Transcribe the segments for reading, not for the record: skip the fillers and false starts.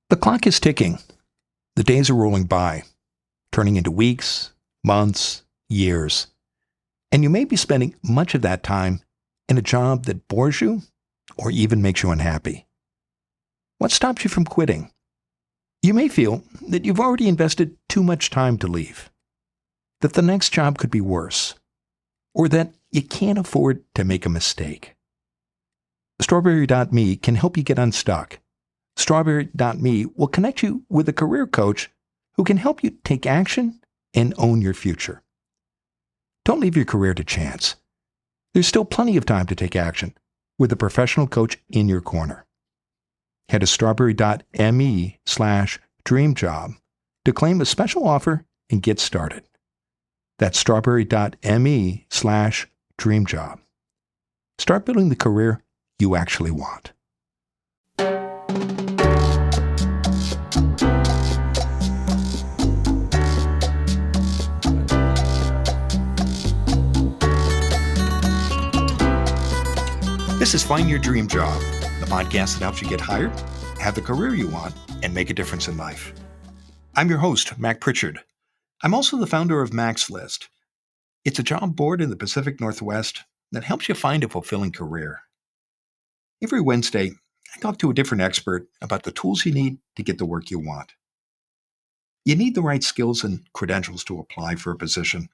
The clock is ticking. The days are rolling by, turning into weeks, months, years. And you may be spending much of that time in a job that bores you or even makes you unhappy. What stops you from quitting? You may feel that you've already invested too much time to leave, that the next job could be worse, or that you can't afford to make a mistake. Strawberry.me can help you get unstuck. Strawberry.me will connect you with a career coach who can help you take action and own your future. Don't leave your career to chance. There's still plenty of time to take action with a professional coach in your corner. Head to strawberry.me/dreamjob to claim a special offer and get started. That's strawberry.me/dreamjob. Start building the career you actually want. This is Find Your Dream Job, the podcast that helps you get hired, have the career you want, and make a difference in life. I'm your host, Mac Pritchard. I'm also the founder of Mac's List. It's a job board in the Pacific Northwest that helps you find a fulfilling career. Every Wednesday, I talk to a different expert about the tools you need to get the work you want. You need the right skills and credentials to apply for a position,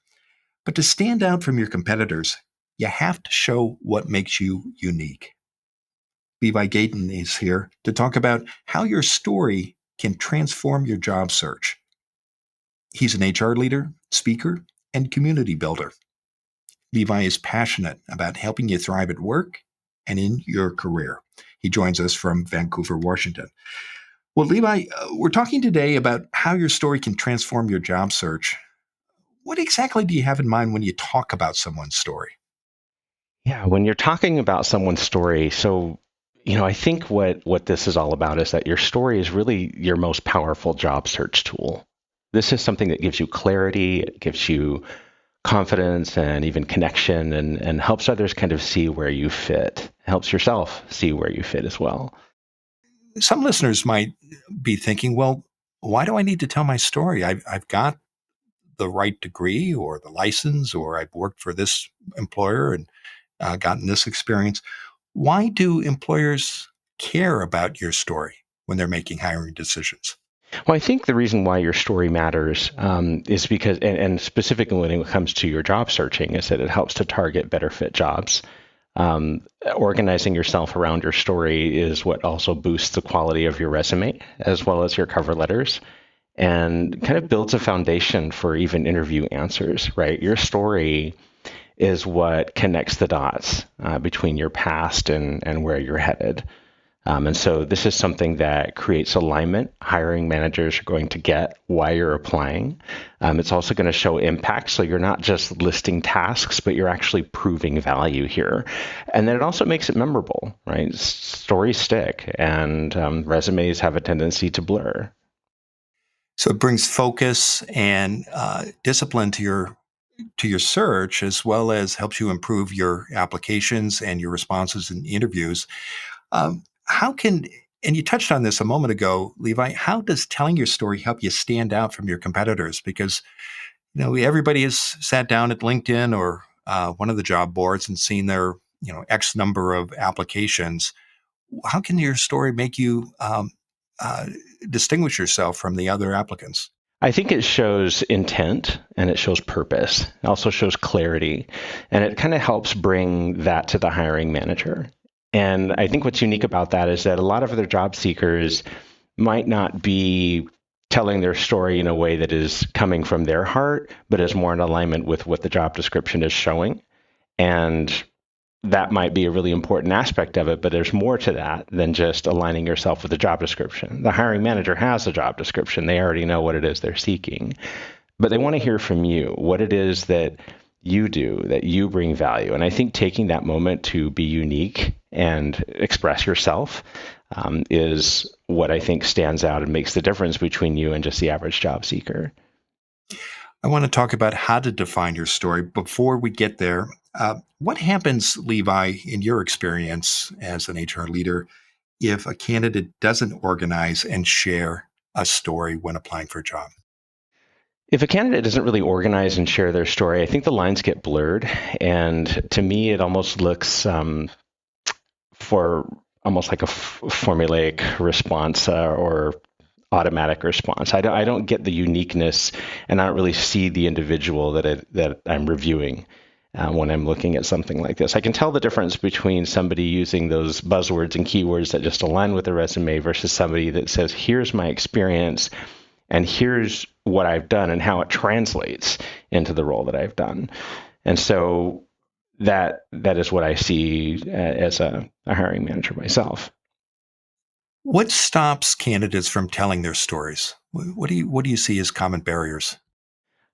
but to stand out from your competitors, you have to show what makes you unique. Levi Gaytan is here to talk about how your story can transform your job search. He's an HR leader, speaker, and community builder. Levi is passionate about helping you thrive at work and in your career. He joins us from Vancouver, Washington. Well, Levi, we're talking today about how your story can transform your job search. What exactly do you have in mind when you talk about someone's story? Yeah, when you're talking about someone's story, I think what this is all about is that your story is really your most powerful job search tool. This is something that gives you clarity, it gives you confidence and even connection and helps others kind of see where you fit, helps yourself see where you fit as well. Some listeners might be thinking, well, why do I need to tell my story? I've got the right degree or the license, or I've worked for this employer and gotten this experience. Why do employers care about your story when they're making hiring decisions? Well, I think the reason why your story matters is because, and specifically when it comes to your job searching, is that it helps to target better fit jobs. Organizing yourself around your story is what also boosts the quality of your resume as well as your cover letters, and kind of builds a foundation for even interview answers, right? Your story is what connects the dots between your past and where you're headed. And so this is something that creates alignment. Hiring managers are going to get why you're applying. It's also going to show impact. So you're not just listing tasks, but you're actually proving value here. And then it also makes it memorable, right? Stories stick, and resumes have a tendency to blur. So it brings focus and discipline to your search, as well as helps you improve your applications and your responses in interviews. And you touched on this a moment ago, Levi, how does telling your story help you stand out from your competitors? Because, everybody has sat down at LinkedIn or one of the job boards and seen their, X number of applications. How can your story make you distinguish yourself from the other applicants? I think it shows intent and it shows purpose. It also shows clarity, and it kind of helps bring that to the hiring manager. And I think what's unique about that is that a lot of other job seekers might not be telling their story in a way that is coming from their heart, but is more in alignment with what the job description is showing. And that might be a really important aspect of it, but there's more to that than just aligning yourself with the job description. The hiring manager has a job description. They already know what it is they're seeking, but they want to hear from you, what it is that you do, that you bring value. And I think taking that moment to be unique and express yourself is what I think stands out and makes the difference between you and just the average job seeker. I want to talk about how to define your story. Before we get there, what happens, Levi, in your experience as an HR leader, if a candidate doesn't organize and share a story when applying for a job? If a candidate doesn't really organize and share their story, I think the lines get blurred. And to me, it almost looks for almost like a formulaic response or automatic response. I don't get the uniqueness, and I don't really see the individual that I'm reviewing when I'm looking at something like this. I can tell the difference between somebody using those buzzwords and keywords that just align with the resume versus somebody that says, here's my experience and here's what I've done and how it translates into the role that I've done. And so that is what I see as a hiring manager myself. What stops candidates from telling their stories? What do you see as common barriers?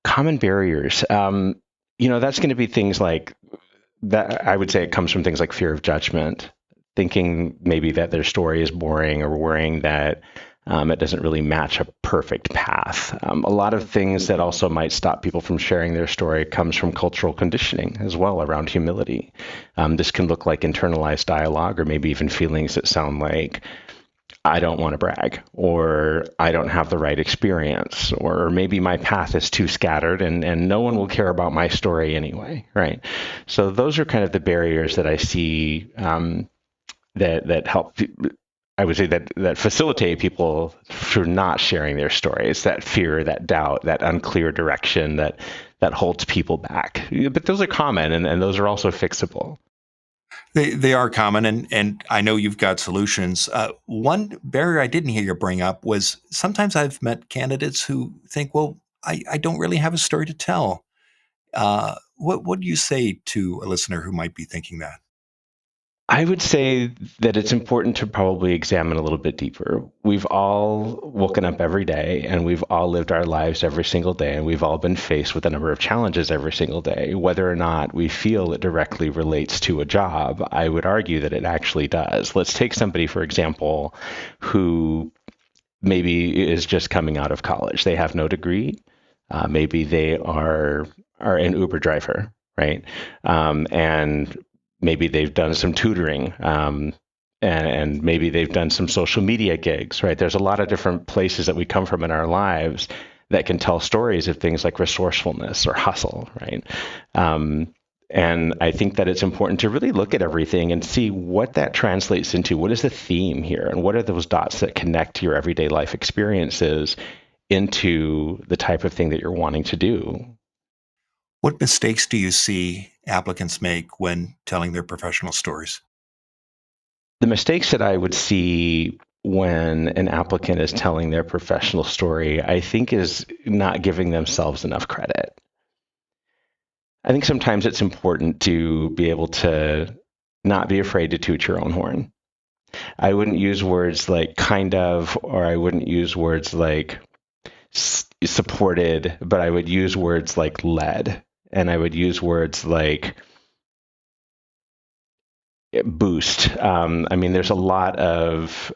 Common barriers. That's going to be things like that. I would say it comes from things like fear of judgment, thinking maybe that their story is boring or worrying that it doesn't really match a perfect path. A lot of things that also might stop people from sharing their story comes from cultural conditioning as well around humility. This can look like internalized dialogue or maybe even feelings that sound like, I don't want to brag, or I don't have the right experience, or maybe my path is too scattered and no one will care about my story anyway, right? So those are kind of the barriers that I see that help, I would say that facilitate people for not sharing their stories, that fear, that doubt, that unclear direction that holds people back. But those are common and those are also fixable. They are common, and I know you've got solutions. One barrier I didn't hear you bring up was sometimes I've met candidates who think, well, I don't really have a story to tell. What do you say to a listener who might be thinking that? I would say that it's important to probably examine a little bit deeper. We've all woken up every day and we've all lived our lives every single day, and we've all been faced with a number of challenges every single day. Whether or not we feel it directly relates to a job, I would argue that it actually does. Let's take somebody, for example, who maybe is just coming out of college. They have no degree. Maybe they are an Uber driver, right? And maybe they've done some tutoring, and maybe they've done some social media gigs, right? There's a lot of different places that we come from in our lives that can tell stories of things like resourcefulness or hustle, right? And I think that it's important to really look at everything and see what that translates into. What is the theme here? And what are those dots that connect your everyday life experiences into the type of thing that you're wanting to do? What mistakes do you see applicants make when telling their professional stories? The mistakes that I would see when an applicant is telling their professional story, I think, is not giving themselves enough credit. I think sometimes it's important to be able to not be afraid to toot your own horn. I wouldn't use words like kind of, or I wouldn't use words like supported, but I would use words like led, and I would use words like boost. There's a lot of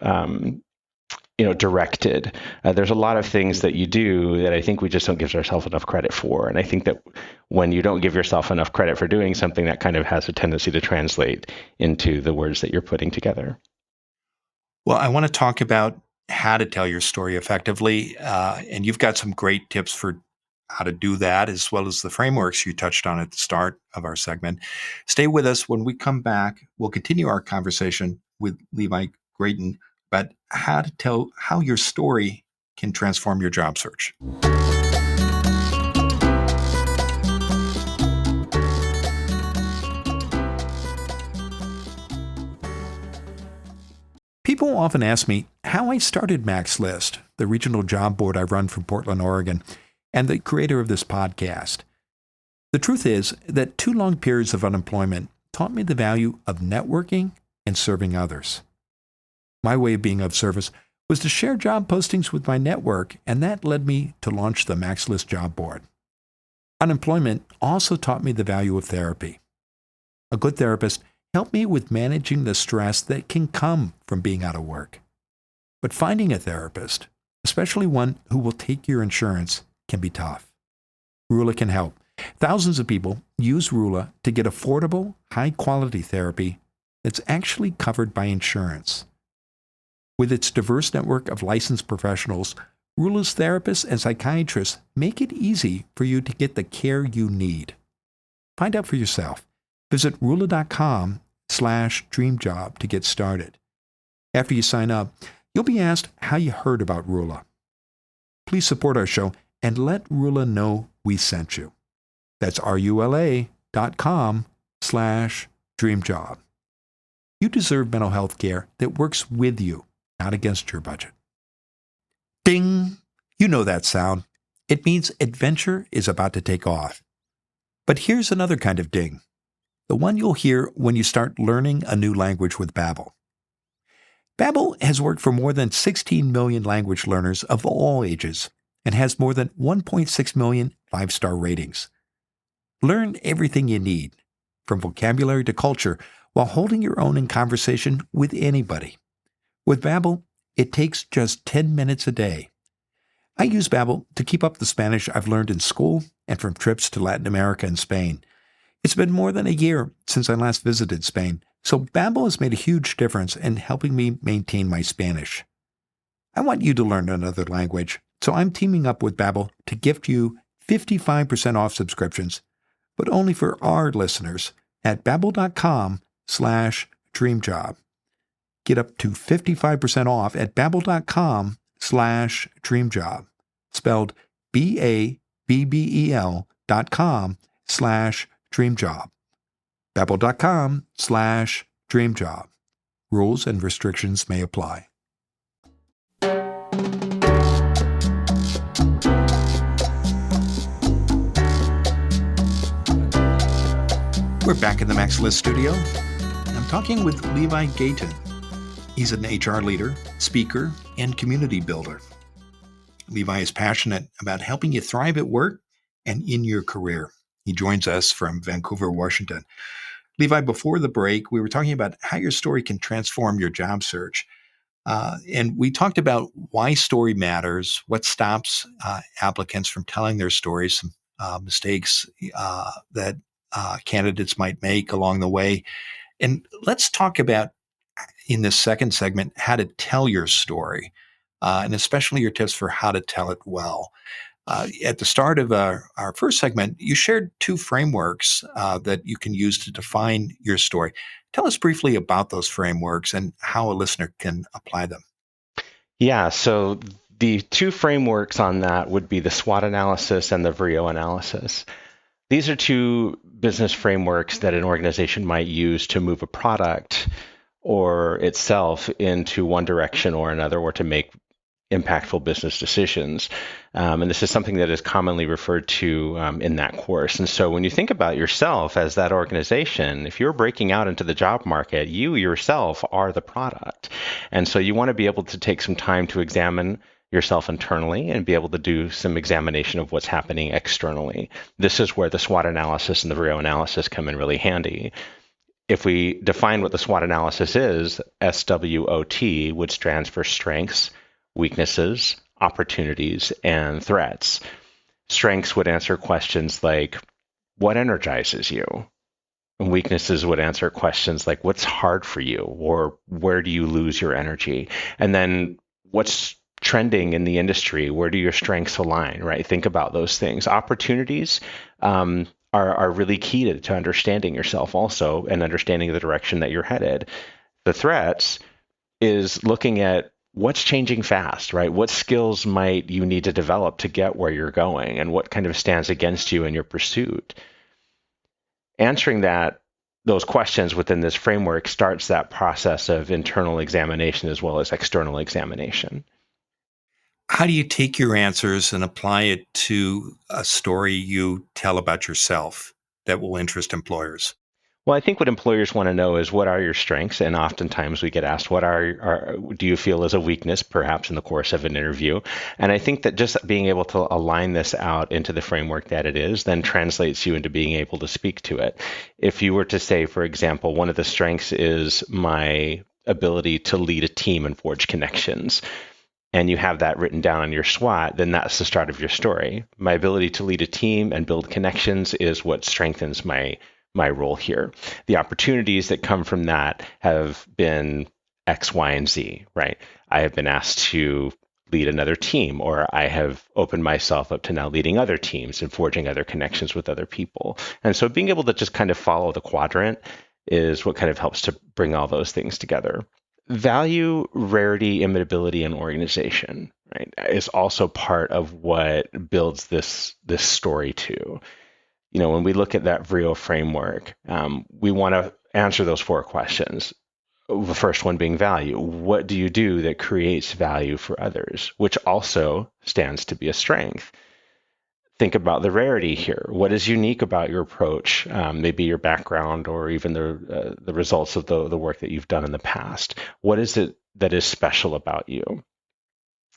directed. There's a lot of things that you do that I think we just don't give ourselves enough credit for. And I think that when you don't give yourself enough credit for doing something, that kind of has a tendency to translate into the words that you're putting together. Well, I want to talk about how to tell your story effectively, and you've got some great tips for how to do that, as well as the frameworks you touched on at the start of our segment. Stay with us. When we come back, we'll continue our conversation with Levi Gaytan about how to tell how your story can transform your job search. People often ask me how I started Max List, the regional job board I run from Portland, Oregon, and the creator of this podcast. The truth is that 2 long periods of unemployment taught me the value of networking and serving others. My way of being of service was to share job postings with my network, and that led me to launch the Max List job board. Unemployment also taught me the value of therapy. A good therapist helped me with managing the stress that can come from being out of work. But finding a therapist, especially one who will take your insurance, can be tough. Rula can help. Thousands of people use Rula to get affordable, high-quality therapy that's actually covered by insurance. With its diverse network of licensed professionals, Rula's therapists and psychiatrists make it easy for you to get the care you need. Find out for yourself. Visit rula.com/dreamjob to get started. After you sign up, you'll be asked how you heard about Rula. Please support our show and let Rula know we sent you. That's rula.com/dreamjob. You deserve mental health care that works with you, not against your budget. Ding! You know that sound. It means adventure is about to take off. But here's another kind of ding. The one you'll hear when you start learning a new language with Babbel. Babbel has worked for more than 16 million language learners of all ages and has more than 1.6 million five-star ratings. Learn everything you need, from vocabulary to culture, while holding your own in conversation with anybody. With Babbel, it takes just 10 minutes a day. I use Babbel to keep up the Spanish I've learned in school and from trips to Latin America and Spain. It's been more than a year since I last visited Spain, so Babbel has made a huge difference in helping me maintain my Spanish. I want you to learn another language, so I'm teaming up with Babbel to gift you 55% off subscriptions, but only for our listeners at babbel.com/dreamjob. Get up to 55% off at babbel.com/dreamjob, spelled BABBEL.com/dreamjob. babbel.com/dreamjob. Rules and restrictions may apply. We're back in the Max List studio. I'm talking with Levi Gaytan. He's an HR leader, speaker, and community builder. Levi is passionate about helping you thrive at work and in your career. He joins us from Vancouver, Washington. Levi, before the break, we were talking about how your story can transform your job search. And we talked about why story matters, what stops applicants from telling their stories, some mistakes that candidates might make along the way. And let's talk about, in this second segment, how to tell your story, and especially your tips for how to tell it well. At the start of our first segment, you shared two frameworks that you can use to define your story. Tell us briefly about those frameworks and how a listener can apply them. Yeah, so the two frameworks on that would be the SWOT analysis and the VRIO analysis. These are two business frameworks that an organization might use to move a product or itself into one direction or another, or to make impactful business decisions. And this is something that is commonly referred to in that course. And so when you think about yourself as that organization, if you're breaking out into the job market, you yourself are the product. And so you want to be able to take some time to examine yourself internally and be able to do some examination of what's happening externally. This is where the SWOT analysis and the VRIO analysis come in really handy. If we define what the SWOT analysis is, SWOT, which stands for strengths, weaknesses, opportunities, and threats. Strengths would answer questions like, what energizes you? And weaknesses would answer questions like, what's hard for you? Or where do you lose your energy? And then what's trending in the industry? Where do your strengths align, right? Think about those things. Opportunities are really key to understanding yourself also and understanding the direction that you're headed. The threats is looking at what's changing fast, right? What skills might you need to develop to get where you're going, and what kind of stands against you in your pursuit? Answering those questions within this framework starts that process of internal examination as well as external examination. How do you take your answers and apply it to a story you tell about yourself that will interest employers? Well, I think what employers want to know is, what are your strengths? And oftentimes we get asked, what do you feel is a weakness, perhaps in the course of an interview? And I think that just being able to align this out into the framework that it is then translates you into being able to speak to it. If you were to say, for example, one of the strengths is my ability to lead a team and forge connections, and you have that written down on your SWOT, then that's the start of your story. My ability to lead a team and build connections is what strengthens my role here. The opportunities that come from that have been X, Y, and Z, right? I have been asked to lead another team, or I have opened myself up to now leading other teams and forging other connections with other people. And so being able to just kind of follow the quadrant is what kind of helps to bring all those things together. Value, rarity, imitability, and organization, right, is also part of what builds this story too. When we look at that VRIO framework, we want to answer those four questions. The first one being value. What do you do that creates value for others, which also stands to be a strength? Think about the rarity here. What is unique about your approach? Maybe your background or even the results of the work that you've done in the past. What is it that is special about you?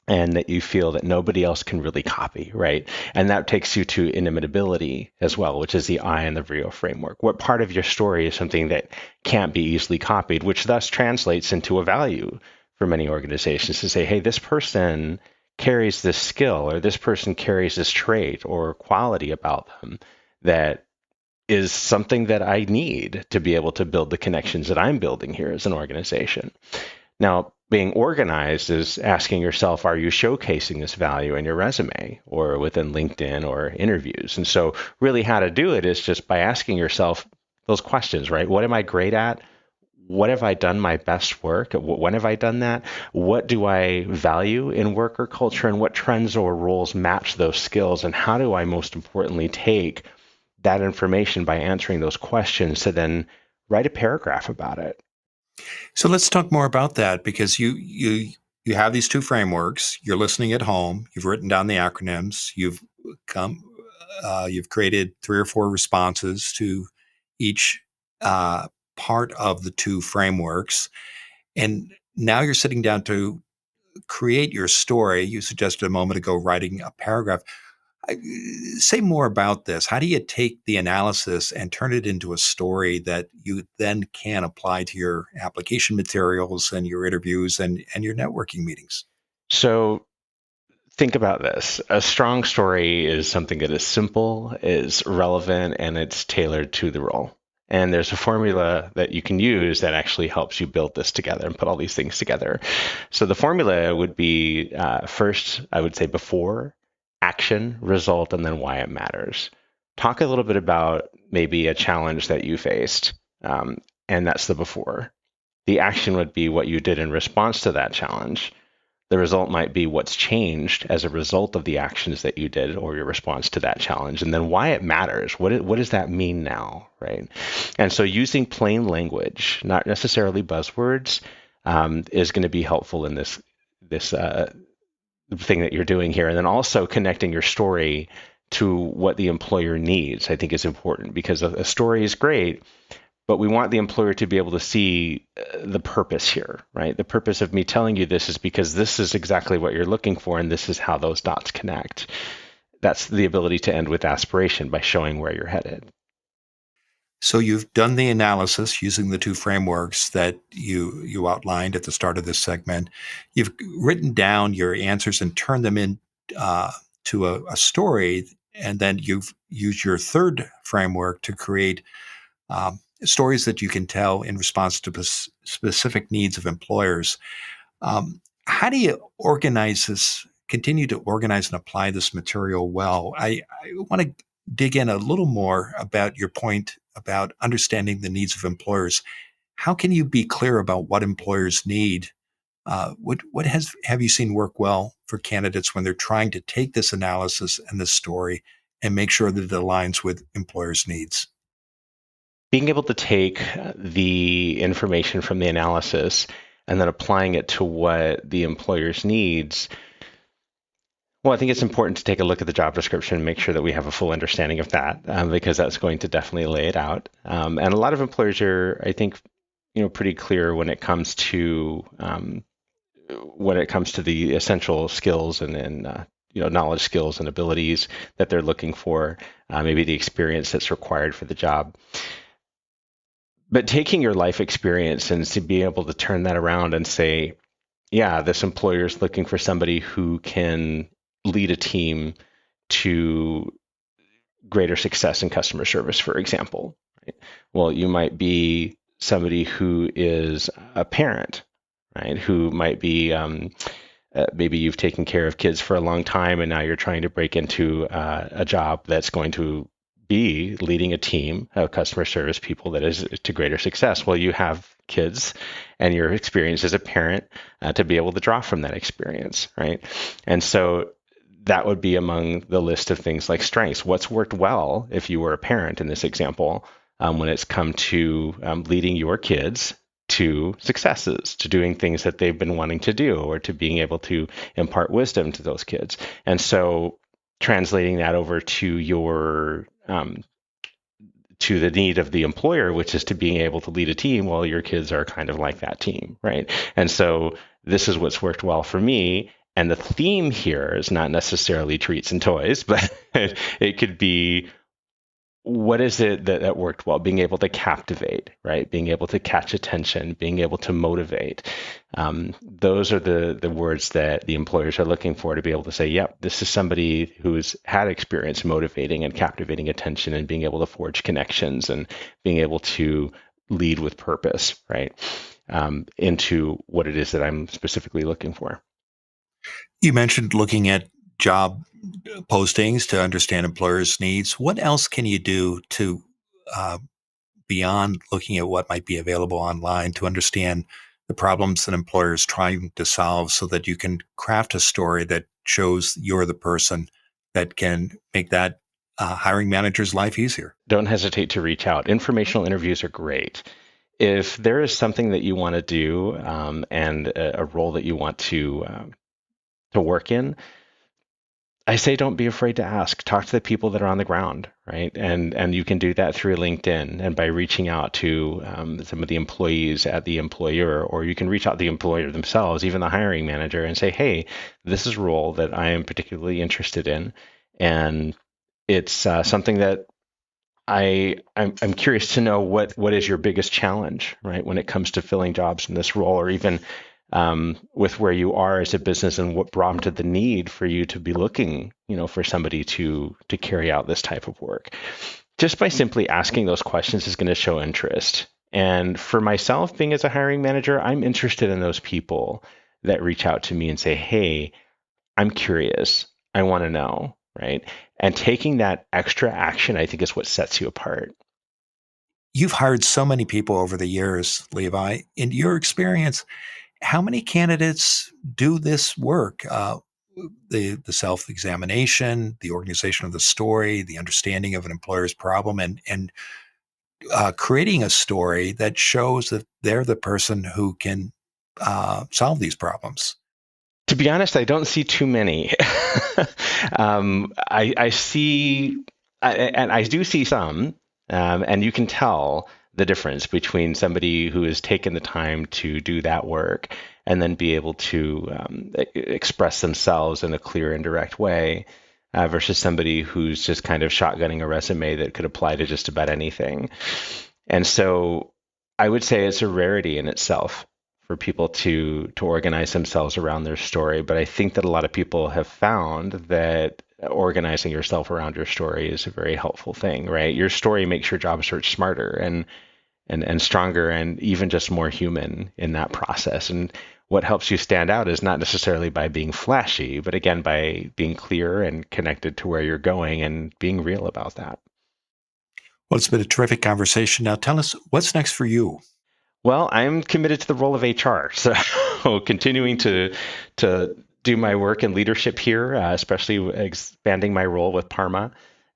And that you feel that nobody else can really copy, right? And that takes you to inimitability as well, which is the I in the VRIO framework. What part of your story is something that can't be easily copied, which thus translates into a value for many organizations to say, hey, this person carries this skill, or this person carries this trait or quality about them that is something that I need to be able to build the connections that I'm building here as an organization. Now, being organized is asking yourself, are you showcasing this value in your resume or within LinkedIn or interviews? And so really how to do it is just by asking yourself those questions, right? What am I great at? What have I done my best work? When have I done that? What do I value in work or culture? And what trends or roles match those skills? And how do I most importantly take that information by answering those questions to then write a paragraph about it? So let's talk more about that, because you have these two frameworks. You're listening at home. You've written down the acronyms. Come you've created 3 or 4 responses to each part of the two frameworks, and now you're sitting down to create your story. You suggested a moment ago writing a paragraph. I- Say more about this. How do you take the analysis and turn it into a story that you then can apply to your application materials and your interviews and your networking meetings? So think about this. A strong story is something that is simple, is relevant, and it's tailored to the role. And there's a formula that you can use that actually helps you build this together and put all these things together. So the formula would be first, I would say before, action, result, and then why it matters. Talk a little bit about maybe a challenge that you faced, and that's the before. The action would be what you did in response to that challenge. The result might be what's changed as a result of the actions that you did or your response to that challenge, and then why it matters. What does that mean now, right? And so using plain language, not necessarily buzzwords, is going to be helpful in this thing that you're doing here. And then also connecting your story to what the employer needs, I think is important, because a story is great, but we want the employer to be able to see the purpose here, right? The purpose of me telling you this is because this is exactly what you're looking for, and this is how those dots connect. That's the ability to end with aspiration by showing where you're headed. So you've done the analysis using the two frameworks that you outlined at the start of this segment. You've written down your answers and turned them in to a story, and then you've used your third framework to create stories that you can tell in response to specific needs of employers. How do you organize this? Continue to organize and apply this material well. I want to dig in a little more about your point about understanding the needs of employers. How can you be clear about what employers need? What have you seen work well for candidates when they're trying to take this analysis and this story and make sure that it aligns with employers' needs? Being able to take the information from the analysis and then applying it to what the employer's needs. Well, I think it's important to take a look at the job description and make sure that we have a full understanding of that, because that's going to definitely lay it out. And a lot of employers are, I think, pretty clear when it comes to the essential skills and knowledge, skills, and abilities that they're looking for, maybe the experience that's required for the job. But taking your life experience and to be able to turn that around and say, yeah, this employer is looking for somebody who can lead a team to greater success in customer service, for example. Right? Well, you might be somebody who is a parent right? Who might be maybe you've taken care of kids for a long time, and now you're trying to break into a job that's going to be leading a team of customer service people that is to greater success. Well, you have kids and your experience as a parent to be able to draw from that experience, right? And so that would be among the list of things like strengths. What's worked well if you were a parent in this example when it's come to leading your kids to successes, to doing things that they've been wanting to do, or to being able to impart wisdom to those kids. And so translating that over to your to the need of the employer, which is to being able to lead a team, well, your kids are kind of like that team, right? And so this is what's worked well for me. And the theme here is not necessarily treats and toys, but it could be, what is it that worked well? Being able to captivate, right? Being able to catch attention, being able to motivate. Those are the words that the employers are looking for to be able to say, yep, this is somebody who's had experience motivating and captivating attention and being able to forge connections and being able to lead with purpose, right? Into what it is that I'm specifically looking for. You mentioned looking at job postings to understand employers' needs. What else can you do to, beyond looking at what might be available online, to understand the problems that employers trying to solve so that you can craft a story that shows you're the person that can make that hiring manager's life easier? Don't hesitate to reach out. Informational interviews are great. If there is something that you want to do and a role that you want to work in, I say don't be afraid to ask. Talk to the people that are on the ground, right? And you can do that through LinkedIn and by reaching out to some of the employees at the employer, or you can reach out to the employer themselves, even the hiring manager, and say, hey, this is a role that I am particularly interested in, and it's something that I'm curious to know what is your biggest challenge, right, when it comes to filling jobs in this role, or even with where you are as a business and what prompted the need for you to be looking, for somebody to carry out this type of work. Just by simply asking those questions is going to show interest. And for myself, being as a hiring manager, I'm interested in those people that reach out to me and say, hey, I'm curious. I want to know, right? And taking that extra action, I think, is what sets you apart. You've hired so many people over the years, Levi. In your experience, how many candidates do this work? The self-examination, the organization of the story, the understanding of an employer's problem, and creating a story that shows that they're the person who can solve these problems. To be honest, I don't see too many. I see, and I do see some, and you can tell the difference between somebody who has taken the time to do that work and then be able to express themselves in a clear and direct way versus somebody who's just kind of shotgunning a resume that could apply to just about anything. And so I would say it's a rarity in itself for people to organize themselves around their story. But I think that a lot of people have found that organizing yourself around your story is a very helpful thing, right? Your story makes your job search smarter and stronger and even just more human in that process. And what helps you stand out is not necessarily by being flashy, but again, by being clear and connected to where you're going and being real about that. Well, it's been a terrific conversation. Now tell us, what's next for you? Well, I'm committed to the role of HR, so continuing to do my work in leadership here, especially expanding my role with Parma,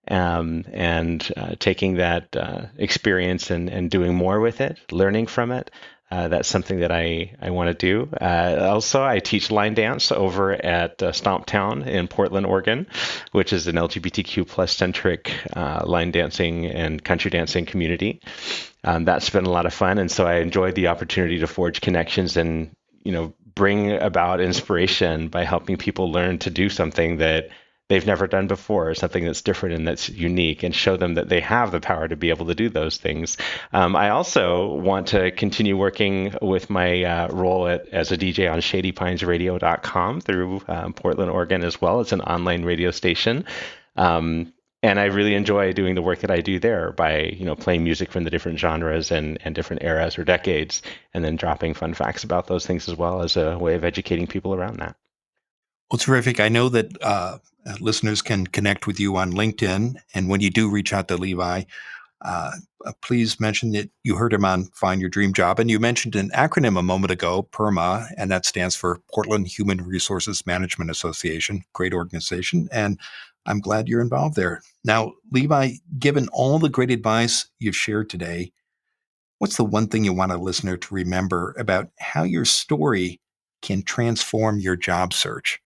and taking that experience and doing more with it, learning from it. That's something that I want to do. Also, I teach line dance over at Stomp Town in Portland, Oregon, which is an LGBTQ plus centric line dancing and country dancing community. That's been a lot of fun, and so I enjoyed the opportunity to forge connections and bring about inspiration by helping people learn to do something that they've never done before, something that's different and that's unique, and show them that they have the power to be able to do those things. I also want to continue working with my role as a DJ on ShadyPinesRadio.com through Portland, Oregon as well. It's an online radio station. And I really enjoy doing the work that I do there by, playing music from the different genres and different eras or decades, and then dropping fun facts about those things as well as a way of educating people around that. Well, terrific. I know that listeners can connect with you on LinkedIn. And when you do reach out to Levi, uh, please mention that you heard him on Find Your Dream Job. And you mentioned an acronym a moment ago, PERMA, and that stands for Portland Human Resources Management Association. Great organization. And I'm glad you're involved there. Now, Levi, given all the great advice you've shared today, what's the one thing you want a listener to remember about how your story can transform your job search?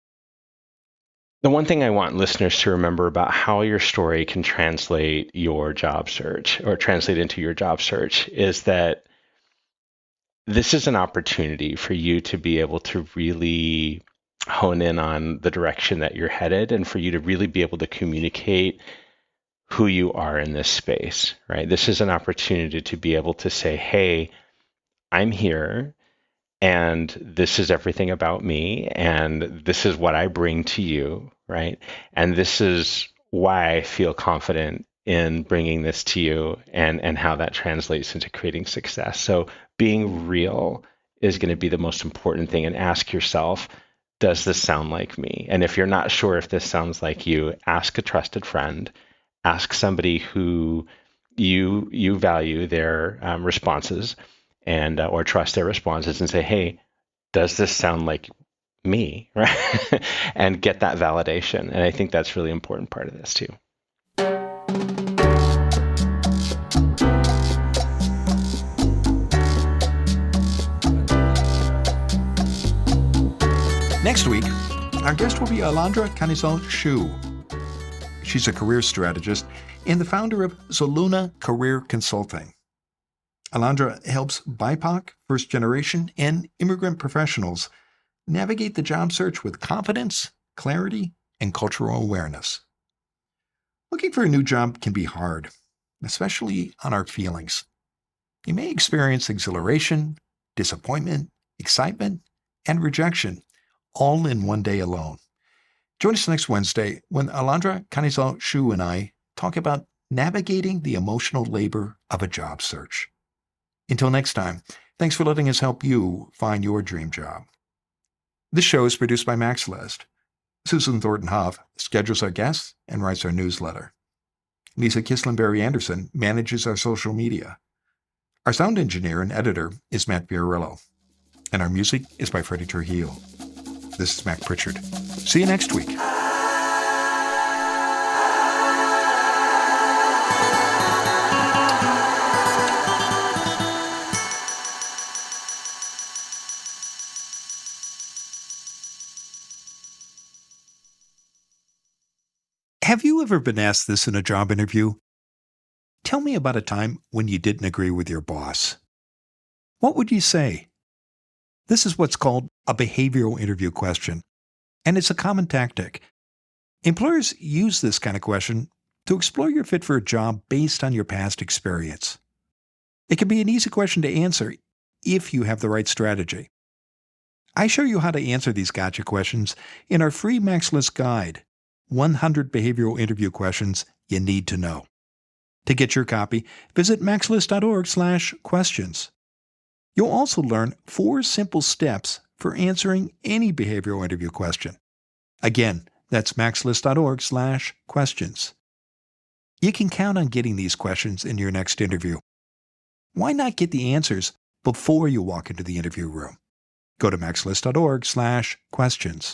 The one thing I want listeners to remember about how your story can translate your job search or translate into your job search is that this is an opportunity for you to be able to really hone in on the direction that you're headed and for you to really be able to communicate who you are in this space, right? This is an opportunity to be able to say, hey, I'm here and this is everything about me and this is what I bring to you, right? And this is why I feel confident in bringing this to you and how that translates into creating success. So being real is going to be the most important thing, and ask yourself, does this sound like me? And if you're not sure if this sounds like you, ask a trusted friend, ask somebody who you value their responses and or trust their responses and say, hey, does this sound like me, right? And get that validation. And I think that's really important part of this too. Next week, our guest will be Alondra Canizal-Shu. She's a career strategist and the founder of Soluna Career Consulting. Alondra helps BIPOC, first generation, and immigrant professionals navigate the job search with confidence, clarity, and cultural awareness. Looking for a new job can be hard, especially on our feelings. You may experience exhilaration, disappointment, excitement, and rejection, all in one day alone. Join us next Wednesday when Alondra Canizal-Shu and I talk about navigating the emotional labor of a job search. Until next time, thanks for letting us help you find your dream job. This show is produced by Max List. Susan Thornton Huff schedules our guests and writes our newsletter. Lisa Kislenberry-Anderson manages our social media. Our sound engineer and editor is Matt Fiorillo. And our music is by Freddie Trujillo. This is Mac Pritchard. See you next week. Have you ever been asked this in a job interview? Tell me about a time when you didn't agree with your boss. What would you say? This is what's called a behavioral interview question, and it's a common tactic. Employers use this kind of question to explore your fit for a job based on your past experience. It can be an easy question to answer if you have the right strategy. I show you how to answer these gotcha questions in our free Max List guide, 100 Behavioral Interview Questions You Need to Know. To get your copy, visit maxlist.org/questions. You'll also learn 4 simple steps for answering any behavioral interview question. Again, that's maxlist.org/questions. You can count on getting these questions in your next interview. Why not get the answers before you walk into the interview room? Go to maxlist.org/questions.